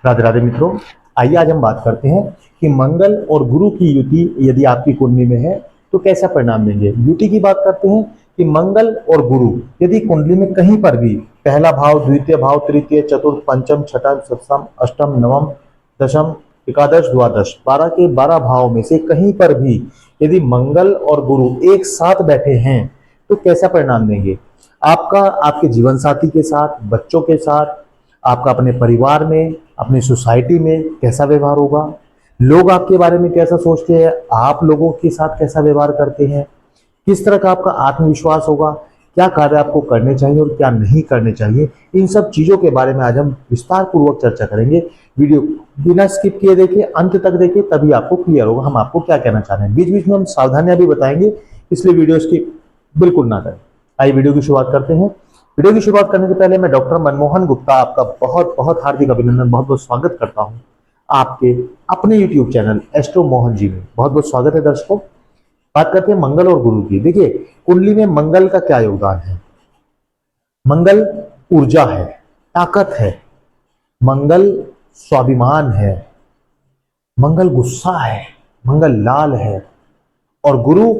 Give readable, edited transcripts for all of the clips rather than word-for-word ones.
राधे राधे मित्रों, आइए आज हम बात करते हैं कि मंगल और गुरु की युति यदि आपकी कुंडली में है तो कैसा परिणाम देंगे। युति की बात करते हैं कि मंगल और गुरु यदि कुंडली में कहीं पर भी पहला भाव, द्वितीय भाव, तृतीय, चतुर्थ, पंचम, छठा, सप्तम, अष्टम, नवम, दशम, एकादश, द्वादश 12 के 12 भाव में से कहीं पर भी यदि मंगल और गुरु एक साथ बैठे हैं तो कैसा परिणाम देंगे। आपका आपके जीवन साथी के साथ, बच्चों के साथ, आपका अपने परिवार में, अपनी सोसाइटी में कैसा व्यवहार होगा, लोग आपके बारे में कैसा सोचते हैं, आप लोगों के साथ कैसा व्यवहार करते हैं, किस तरह का आपका आत्मविश्वास होगा, क्या कार्य आपको करने चाहिए और क्या नहीं करने चाहिए। इन सब चीजों के बारे में आज हम विस्तार पूर्वक चर्चा करेंगे। वीडियो बिना स्किप किए देखिए, अंत तक देखिए, तभी आपको क्लियर होगा हम आपको क्या कहना चाह रहे हैं। बीच बीच में हम सावधानियां भी बताएंगे, इसलिए वीडियो स्किप बिल्कुल ना करें। आइए वीडियो की शुरुआत करते हैं। वीडियो की शुरुआत करने से पहले मैं डॉक्टर मनमोहन गुप्ता आपका बहुत बहुत हार्दिक अभिनंदन, बहुत बहुत स्वागत करता हूं आपके अपने YouTube channel astro Mohan ji में। बहुत बहुत स्वागत है दर्शकों। बात करते हैं मंगल और गुरु की। देखिए कुंडली में मंगल का क्या योगदान है। मंगल ऊर्जा है, ताकत है, मंगल स्वाभिमान है, मंगल गुस्सा है, मंगल लाल है और गुरु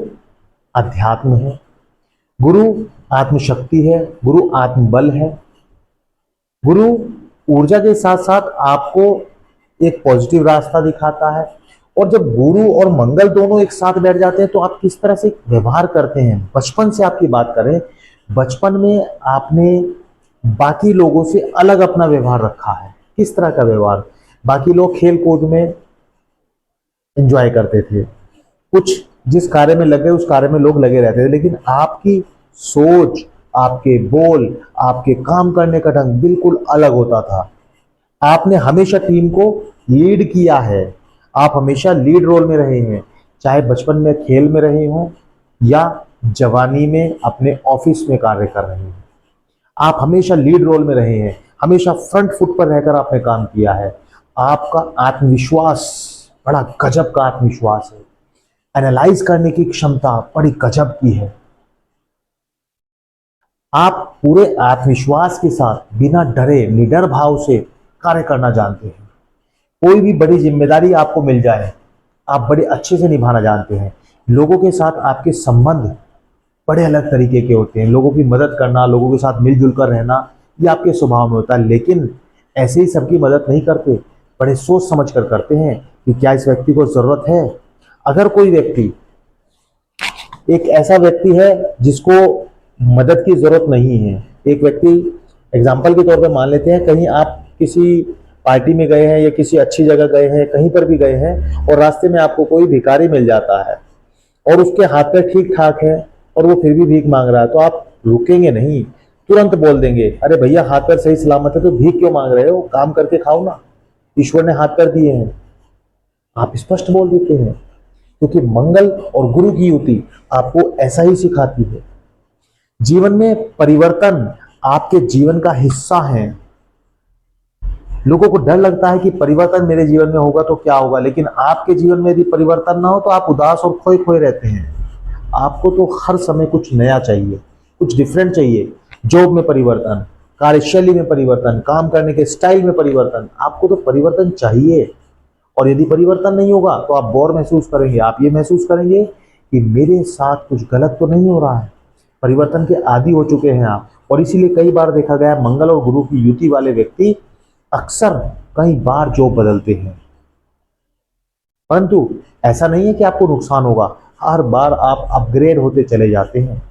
अध्यात्म है, गुरु आत्मशक्ति है, गुरु आत्मबल है। गुरु ऊर्जा के साथ साथ आपको एक पॉजिटिव रास्ता दिखाता है। और जब गुरु और मंगल दोनों एक साथ बैठ जाते हैं तो आप किस तरह से व्यवहार करते हैं। बचपन से आपकी बात करें, बचपन में आपने बाकी लोगों से अलग अपना व्यवहार रखा है। किस तरह का व्यवहार? बाकी लोग खेल कूद में एंजॉय करते थे, कुछ जिस कार्य में लगे उस कार्य में लोग लगे रहते थे, लेकिन आपकी सोच, आपके बोल, आपके काम करने का ढंग बिल्कुल अलग होता था। आपने हमेशा टीम को लीड किया है, आप हमेशा लीड रोल में रहे हैं, चाहे बचपन में खेल में रहे हों या जवानी में अपने ऑफिस में कार्य कर रहे हैं। आप हमेशा लीड रोल में रहे हैं, हमेशा फ्रंट फुट पर रहकर आपने काम किया है। आपका आत्मविश्वास बड़ा गजब का आत्मविश्वास है, एनालाइज करने की क्षमता बड़ी गजब की है। आप पूरे आत्मविश्वास के साथ बिना डरे, निडर भाव से कार्य करना जानते हैं। कोई भी बड़ी जिम्मेदारी आपको मिल जाए, आप बड़े अच्छे से निभाना जानते हैं। लोगों के साथ आपके संबंध बड़े अलग तरीके के होते हैं। लोगों की मदद करना, लोगों के साथ मिलजुल कर रहना, ये आपके स्वभाव में होता है। लेकिन ऐसे ही सबकी मदद नहीं करते, बड़े सोच समझ कर करते हैं कि क्या इस व्यक्ति को जरूरत है। अगर कोई व्यक्ति एक ऐसा व्यक्ति है जिसको मदद की जरूरत नहीं है, एक व्यक्ति एग्जाम्पल के तौर पे मान लेते हैं, कहीं आप किसी पार्टी में गए हैं या किसी अच्छी जगह गए हैं, कहीं पर भी गए हैं और रास्ते में आपको कोई भिखारी मिल जाता है और उसके हाथ पैर ठीक ठाक है और वो फिर भी भीख मांग रहा है, तो आप रुकेंगे नहीं, तुरंत बोल देंगे, अरे भैया हाथ पैर सही सलामत है तो भीख क्यों मांग रहे हो, काम करके खाओ ना, ईश्वर ने हाथ पैर दिए हैं। आप स्पष्ट बोल देते हैं, क्योंकि मंगल और गुरु की युति आपको ऐसा ही सिखाती है। जीवन में परिवर्तन आपके जीवन का हिस्सा है। लोगों को डर लगता है कि परिवर्तन मेरे जीवन में होगा तो क्या होगा, लेकिन आपके जीवन में यदि परिवर्तन ना हो तो आप उदास और खोए खोए रहते हैं। आपको तो हर समय कुछ नया चाहिए, कुछ डिफरेंट चाहिए। जॉब में परिवर्तन, कार्यशैली में परिवर्तन, काम करने के स्टाइल में परिवर्तन, आपको तो परिवर्तन चाहिए। और यदि परिवर्तन नहीं होगा तो आप बोर महसूस करेंगे, आप ये महसूस करेंगे कि मेरे साथ कुछ गलत तो नहीं हो रहा है। परिवर्तन के आदी हो चुके हैं आप, और इसीलिए कई बार देखा गया मंगल और गुरु की युति वाले व्यक्ति अक्सर कई बार जॉब बदलते हैं। परंतु ऐसा नहीं है कि आपको नुकसान होगा, हर बार आप अपग्रेड होते चले जाते हैं,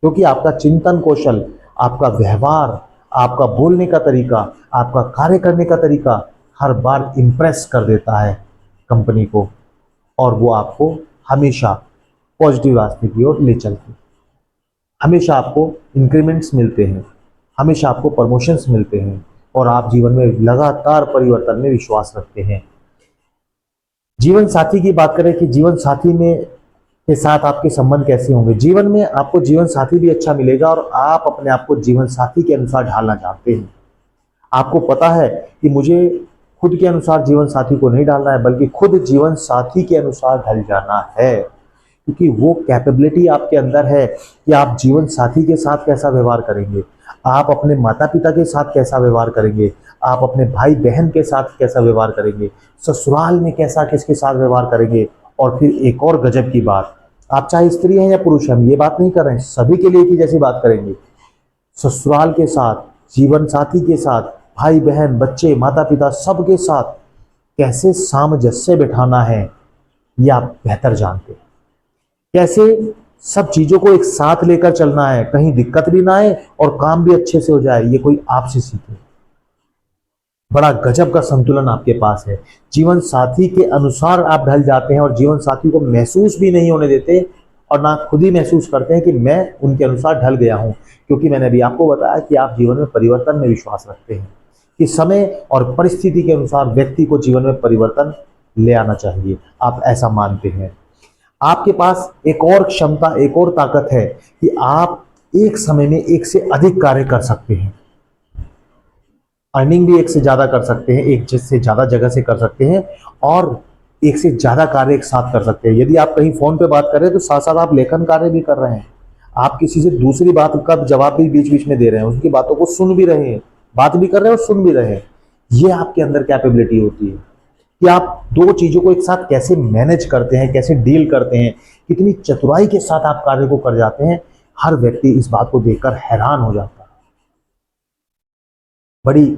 क्योंकि आपका चिंतन कौशल, आपका व्यवहार, आपका बोलने का तरीका, आपका कार्य करने का तरीका हर बार इंप्रेस कर देता है कंपनी को, और वो आपको हमेशा पॉजिटिव रास्ते की ओर ले चलती है। हमेशा आपको इंक्रीमेंट्स मिलते हैं, हमेशा आपको प्रमोशंस मिलते हैं और आप जीवन में लगातार परिवर्तन में विश्वास रखते हैं। जीवन साथी की बात करें कि जीवन साथी में के साथ आपके संबंध कैसे होंगे। जीवन में आपको जीवन साथी भी अच्छा मिलेगा और आप अपने आप को जीवन साथी के अनुसार ढालना चाहते हैं। आपको पता है कि मुझे खुद के अनुसार जीवन साथी को नहीं डालना है, बल्कि खुद जीवन साथी के अनुसार ढल जाना है। क्योंकि वो कैपेबिलिटी आपके अंदर है कि आप जीवन साथी के साथ कैसा व्यवहार करेंगे, आप अपने माता पिता के साथ कैसा व्यवहार करेंगे, आप अपने भाई बहन के साथ कैसा व्यवहार करेंगे, ससुराल में कैसा किसके साथ व्यवहार करेंगे। और फिर एक और गजब की बात, आप चाहे स्त्री हैं या पुरुष हैं, हम ये बात नहीं कर रहे हैं, सभी के लिए एक ही जैसी बात करेंगे। ससुराल के साथ, जीवन साथी के साथ, भाई बहन बच्चे माता पिता सबके साथ कैसे सामंजस्य बिठाना है, ये आप बेहतर जानते हैं। कैसे सब चीजों को एक साथ लेकर चलना है, कहीं दिक्कत भी ना आए और काम भी अच्छे से हो जाए, ये कोई आपसे सीखे। बड़ा गजब का संतुलन आपके पास है। जीवन साथी के अनुसार आप ढल जाते हैं और जीवन साथी को महसूस भी नहीं होने देते और ना खुद ही महसूस करते हैं कि मैं उनके अनुसार ढल गया हूं। क्योंकि मैंने अभी आपको बताया कि आप जीवन में परिवर्तन में विश्वास रखते हैं कि समय और परिस्थिति के अनुसार व्यक्ति को जीवन में परिवर्तन ले आना चाहिए, आप ऐसा मानते हैं। आपके पास एक और क्षमता, एक और ताकत है कि आप एक समय में एक से अधिक कार्य कर सकते हैं। अर्निंग भी एक से ज्यादा कर सकते हैं, एक से ज्यादा जगह से कर सकते हैं और एक से ज्यादा कार्य एक साथ कर सकते हैं। यदि आप कहीं फोन पे बात कर रहे हैं तो साथ साथ आप लेखन कार्य भी कर रहे हैं, आप किसी से दूसरी बात का जवाब भी बीच बीच में दे रहे हैं, उसकी बातों को सुन भी रहे हैं, बात भी कर रहे हैं और सुन भी रहे हैं। ये आपके अंदर कैपेबिलिटी होती है कि आप दो चीजों को एक साथ कैसे मैनेज करते हैं, कैसे डील करते हैं, कितनी चतुराई के साथ आप कार्य को कर जाते हैं। हर व्यक्ति इस बात को देखकर हैरान हो जाता है। बड़ी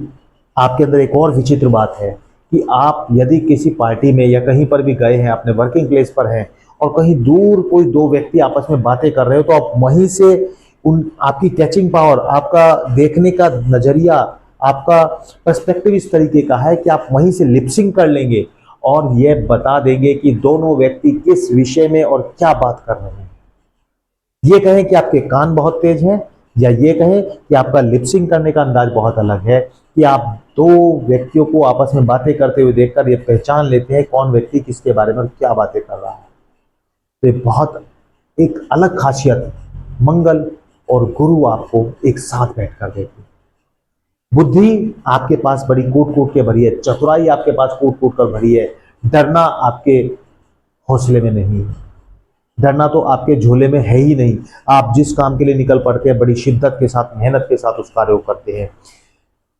आपके अंदर एक और विचित्र बात है कि आप यदि किसी पार्टी में या कहीं पर भी गए हैं, अपने वर्किंग प्लेस पर हैं और कहीं दूर कोई दो व्यक्ति आपस में बातें कर रहे हो, तो आप वहीं से उन आपकी कैचिंग पावर, आपका देखने का नजरिया, आपका पर्सपेक्टिव इस तरीके का है कि आप वहीं से लिपसिंग कर लेंगे और यह बता देंगे कि दोनों व्यक्ति किस विषय में और क्या बात कर रहे हैं। ये कहें कि आपके कान बहुत तेज हैं या ये कहें कि आपका लिपसिंग करने का अंदाज बहुत अलग है, कि आप दो व्यक्तियों को आपस में बातें करते हुए देखकर ये पहचान लेते हैं कौन व्यक्ति किसके बारे में क्या बातें कर रहा है। तो ये बहुत एक अलग खासियत मंगल और गुरु आपको एक साथ बैठकर देते हैं। बुद्धि आपके पास बड़ी कूट कूट के भरी है, चतुराई आपके पास कूट कूट कर भरी है, डरना आपके हौसले में नहीं है, डरना तो आपके झोले में है ही नहीं। आप जिस काम के लिए निकल पड़ते हैं बड़ी शिद्दत के साथ, मेहनत के साथ उस कार्य को करते हैं।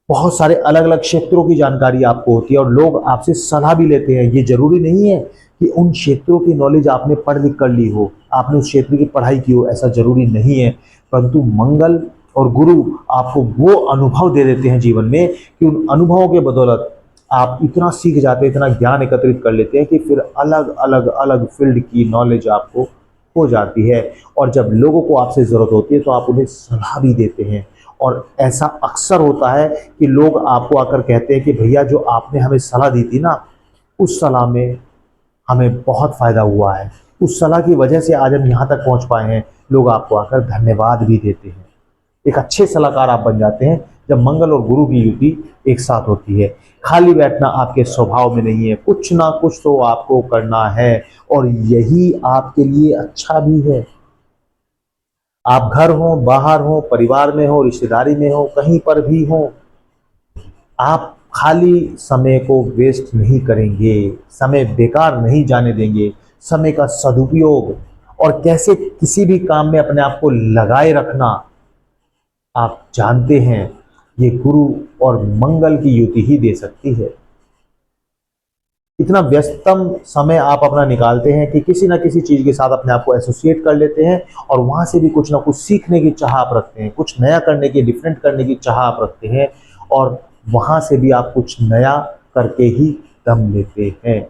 बहुत सारे अलग अलग क्षेत्रों की जानकारी आपको होती है और लोग आपसे सलाह भी लेते हैं। ये जरूरी नहीं है कि उन क्षेत्रों की नॉलेज आपने पढ़ लिख कर ली हो, आपने उस क्षेत्र की पढ़ाई की हो, ऐसा जरूरी नहीं है। परंतु मंगल और गुरु आपको वो अनुभव दे देते हैं जीवन में कि उन अनुभवों के बदौलत आप इतना सीख जाते हैं, इतना ज्ञान एकत्रित कर लेते हैं कि फिर अलग अलग अलग फील्ड की नॉलेज आपको हो जाती है। और जब लोगों को आपसे ज़रूरत होती है तो आप उन्हें सलाह भी देते हैं। और ऐसा अक्सर होता है कि लोग आपको आकर कहते हैं कि भैया जो आपने हमें सलाह दी थी ना, उस सलाह में हमें बहुत फ़ायदा हुआ है, उस सलाह की वजह से आज हम यहाँ तक पहुँच पाए हैं। लोग आपको आकर धन्यवाद भी देते हैं। एक अच्छे सलाहकार आप बन जाते हैं जब मंगल और गुरु की युति एक साथ होती है। खाली बैठना आपके स्वभाव में नहीं है, कुछ ना कुछ तो आपको करना है और यही आपके लिए अच्छा भी है। आप घर हो, बाहर हो, परिवार में हो, रिश्तेदारी में हो, कहीं पर भी हो, आप खाली समय को वेस्ट नहीं करेंगे, समय बेकार नहीं जाने देंगे। समय का सदुपयोग और कैसे किसी भी काम में अपने आप को लगाए रखना आप जानते हैं, ये गुरु और मंगल की युति ही दे सकती है। इतना व्यस्तम समय आप अपना निकालते हैं कि किसी ना किसी चीज के साथ अपने आप को एसोसिएट कर लेते हैं और वहां से भी कुछ ना कुछ सीखने की चाह आप रखते हैं, कुछ नया करने की, डिफरेंट करने की चाह आप रखते हैं और वहां से भी आप कुछ नया करके ही दम लेते हैं।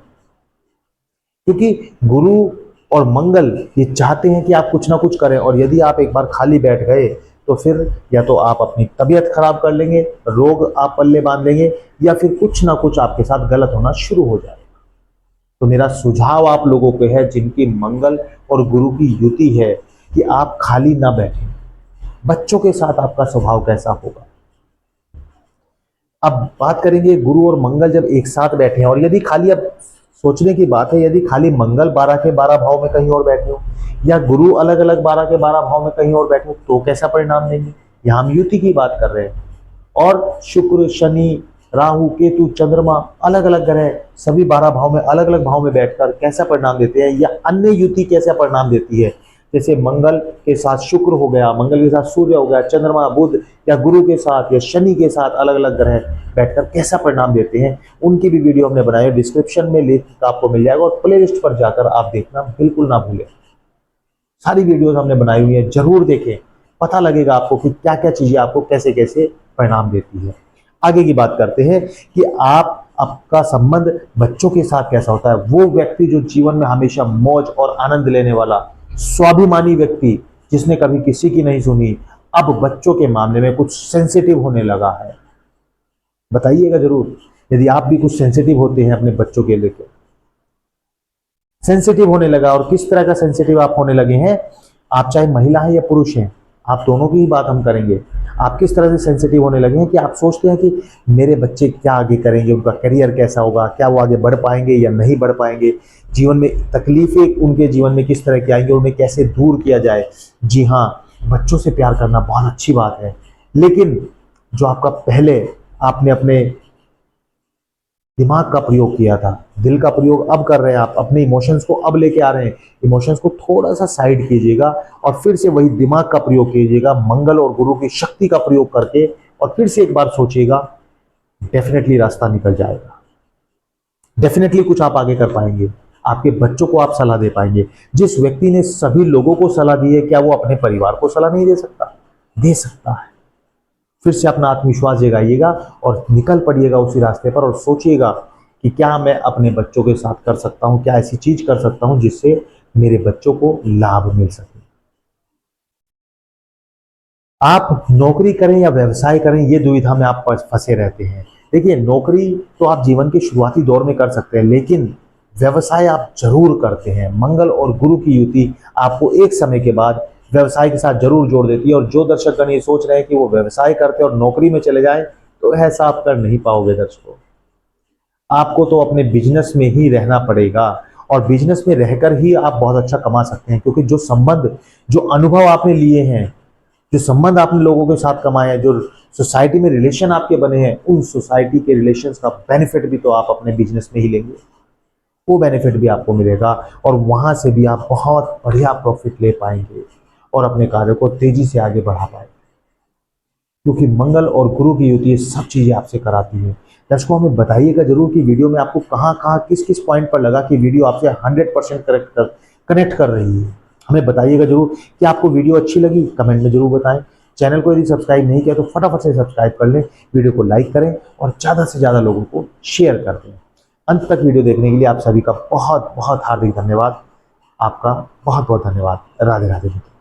क्योंकि गुरु और मंगल ये चाहते हैं कि आप कुछ ना कुछ करें और यदि आप एक बार खाली बैठ गए तो फिर या तो आप अपनी तबीयत खराब कर लेंगे, रोग आप पल्ले बांध लेंगे या फिर कुछ ना कुछ आपके साथ गलत होना शुरू हो जाएगा। तो मेरा सुझाव आप लोगों को है जिनकी मंगल और गुरु की युति है कि आप खाली ना बैठें। बच्चों के साथ आपका स्वभाव कैसा होगा? अब बात करेंगे गुरु और मंगल जब एक साथ बैठे हैं और यदि खाली, अब सोचने की बात है, यदि खाली मंगल 12 के 12 भाव में कहीं और बैठे हो या गुरु अलग अलग 12 के 12 भाव में कहीं और बैठे हो तो कैसा परिणाम देंगे? यहाँ हम युति की बात कर रहे हैं। और शुक्र, शनि, राहु, केतु, चंद्रमा, अलग अलग ग्रह सभी 12 भाव में अलग अलग भाव में बैठकर कैसा परिणाम देते हैं, या अन्य युति कैसा परिणाम देती है। जैसे मंगल के साथ शुक्र हो गया, मंगल के साथ सूर्य हो गया, चंद्रमा, बुध या गुरु के साथ या शनि के साथ अलग अलग ग्रह बैठकर कैसा परिणाम देते हैं, उनकी भी वीडियो हमने बनाई है। डिस्क्रिप्शन में लिंक आपको मिल जाएगा और प्ले लिस्ट पर जाकर आप देखना बिल्कुल ना भूलें। सारी वीडियोस हमने बनाई हुई है, जरूर देखें, पता लगेगा आपको कि क्या क्या चीजें आपको कैसे कैसे परिणाम देती है। आगे की बात करते हैं कि आपका संबंध बच्चों के साथ कैसा होता है। वो व्यक्ति जो जीवन में हमेशा मौज और आनंद लेने वाला स्वाभिमानी व्यक्ति, जिसने कभी किसी की नहीं सुनी, अब बच्चों के मामले में कुछ सेंसिटिव होने लगा है। बताइएगा जरूर यदि आप भी कुछ सेंसिटिव होते हैं अपने बच्चों के लेकर। सेंसिटिव होने लगा, और किस तरह का सेंसिटिव आप होने लगे हैं, आप चाहे महिला हैं या पुरुष हैं, आप दोनों की ही बात हम करेंगे। आप किस तरह से सेंसिटिव होने लगे हैं कि आप सोचते हैं कि मेरे बच्चे क्या आगे करेंगे, उनका करियर कैसा होगा, क्या वो आगे बढ़ पाएंगे या नहीं बढ़ पाएंगे, जीवन में तकलीफें उनके जीवन में किस तरह की आएंगे, उन्हें कैसे दूर किया जाए। जी हाँ, बच्चों से प्यार करना बहुत अच्छी बात है, लेकिन जो आपका पहले आपने अपने दिमाग का प्रयोग किया था, दिल का प्रयोग अब कर रहे हैं, आप अपने इमोशंस को अब लेके आ रहे हैं। इमोशंस को थोड़ा सा साइड कीजिएगा और फिर से वही दिमाग का प्रयोग कीजिएगा, मंगल और गुरु की शक्ति का प्रयोग करके, और फिर से एक बार सोचिएगा, डेफिनेटली रास्ता निकल जाएगा। डेफिनेटली कुछ आप आगे कर पाएंगे, आपके बच्चों को आप सलाह दे पाएंगे। जिस व्यक्ति ने सभी लोगों को सलाह दी है, क्या वो अपने परिवार को सलाह नहीं दे सकता? दे सकता है। फिर से अपना आत्मविश्वास जगाइएगा और निकल पड़िएगा उसी रास्ते पर, और सोचिएगा कि क्या मैं अपने बच्चों के साथ कर सकता हूं, क्या ऐसी चीज कर सकता हूं जिससे मेरे बच्चों को लाभ मिल सके। आप नौकरी करें या व्यवसाय करें, ये दुविधा में आप फंसे रहते हैं। देखिए, नौकरी तो आप जीवन के शुरुआती दौर में कर सकते हैं, लेकिन व्यवसाय आप जरूर करते हैं। मंगल और गुरु की युति आपको एक समय के बाद व्यवसाय के साथ जरूर जोड़ देती है। और जो दर्शकगण ये सोच रहे हैं कि वो व्यवसाय करते और नौकरी में चले जाएं, तो ऐसा आप कर नहीं पाओगे दर्शकों। आपको तो अपने बिजनेस में ही रहना पड़ेगा, और बिजनेस में रहकर ही आप बहुत अच्छा कमा सकते हैं, क्योंकि जो संबंध, जो अनुभव आपने लिए हैं, जो संबंध आपने लोगों के साथ कमाए हैं, जो सोसाइटी में रिलेशन आपके बने हैं, उन सोसाइटी के रिलेशंस का बेनिफिट भी तो आप अपने बिजनेस में ही लेंगे। वो बेनिफिट भी आपको मिलेगा, और वहां से भी आप बहुत बढ़िया प्रॉफिट ले पाएंगे और अपने कार्य को तेजी से आगे बढ़ा पाएंगे, क्योंकि मंगल और गुरु की युति ये सब चीजें आपसे कराती है। दर्शकों, हमें बताइएगा जरूर कि वीडियो में आपको कहाँ कहाँ किस किस पॉइंट पर लगा कि वीडियो आपसे 100% कनेक्ट कर रही है। हमें बताइएगा जरूर कि आपको वीडियो अच्छी लगी, कमेंट में जरूर बताएं। चैनल को यदि सब्सक्राइब नहीं किया तो फटाफट से सब्सक्राइब कर लें, वीडियो को लाइक करें और ज़्यादा से ज़्यादा लोगों को शेयर कर दें। अंत तक वीडियो देखने के लिए आप सभी का बहुत बहुत हार्दिक धन्यवाद। आपका बहुत बहुत धन्यवाद। राधे राधे।